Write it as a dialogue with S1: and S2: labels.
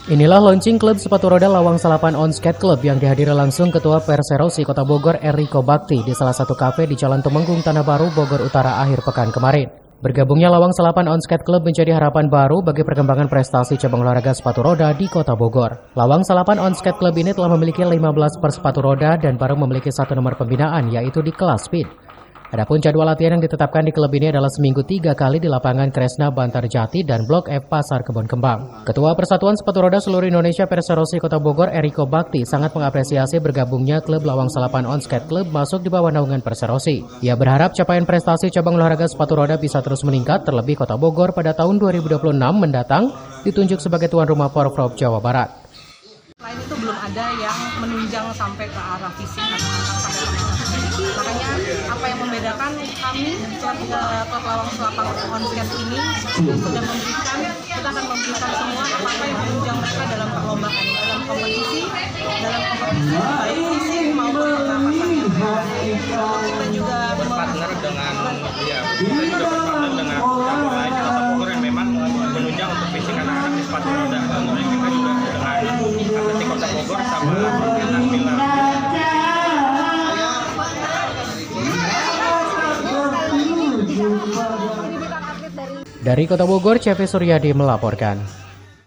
S1: Inilah launching klub sepatu roda Lawang Salapan On Skate Club yang dihadiri langsung Ketua Perserosi Kota Bogor Eriko Bakti di salah satu kafe di Jalan Tumenggung, Tanah Baru, Bogor Utara akhir pekan kemarin. Bergabungnya Lawang Salapan On Skate Club menjadi harapan baru bagi perkembangan prestasi cabang olahraga sepatu roda di Kota Bogor. Lawang Salapan On Skate Club ini telah memiliki 15 persepatu roda dan baru memiliki satu nomor pembinaan yaitu di kelas speed. Adapun jadwal latihan yang ditetapkan di klub ini adalah seminggu 3 kali di lapangan Kresna Bantarjati dan Blok F Pasar Kebon Kembang. Ketua Persatuan Sepatu Roda Seluruh Indonesia Perserosi Kota Bogor Eriko Bakti sangat mengapresiasi bergabungnya klub Lawang Salapan On Skate Club masuk di bawah naungan Perserosi. Ia berharap capaian prestasi cabang olahraga sepatu roda bisa terus meningkat, terlebih Kota Bogor pada tahun 2026 mendatang ditunjuk sebagai tuan rumah Porprov Jawa Barat.
S2: Lain itu belum ada yang menunjang sampai ke arah fisik anak-anak sampai prestasi. Makanya apa yang membedakan kami klub Lawang Salapan On Skate ini sudah memberikan, kita akan memberikan semua apa yang menunjang mereka dalam perlombaan, dalam kompetisi baik fisik maupun pendapatan. Kita juga
S3: berpartner dengan cabur lain di Kota Bogor yang memang menunjang untuk fisik anak-anak di sepatu roda. Kemudian kita juga dengan Atletik Kota Bogor sama Permainan Pilar.
S1: Dari Kota Bogor, CV Suryadi melaporkan.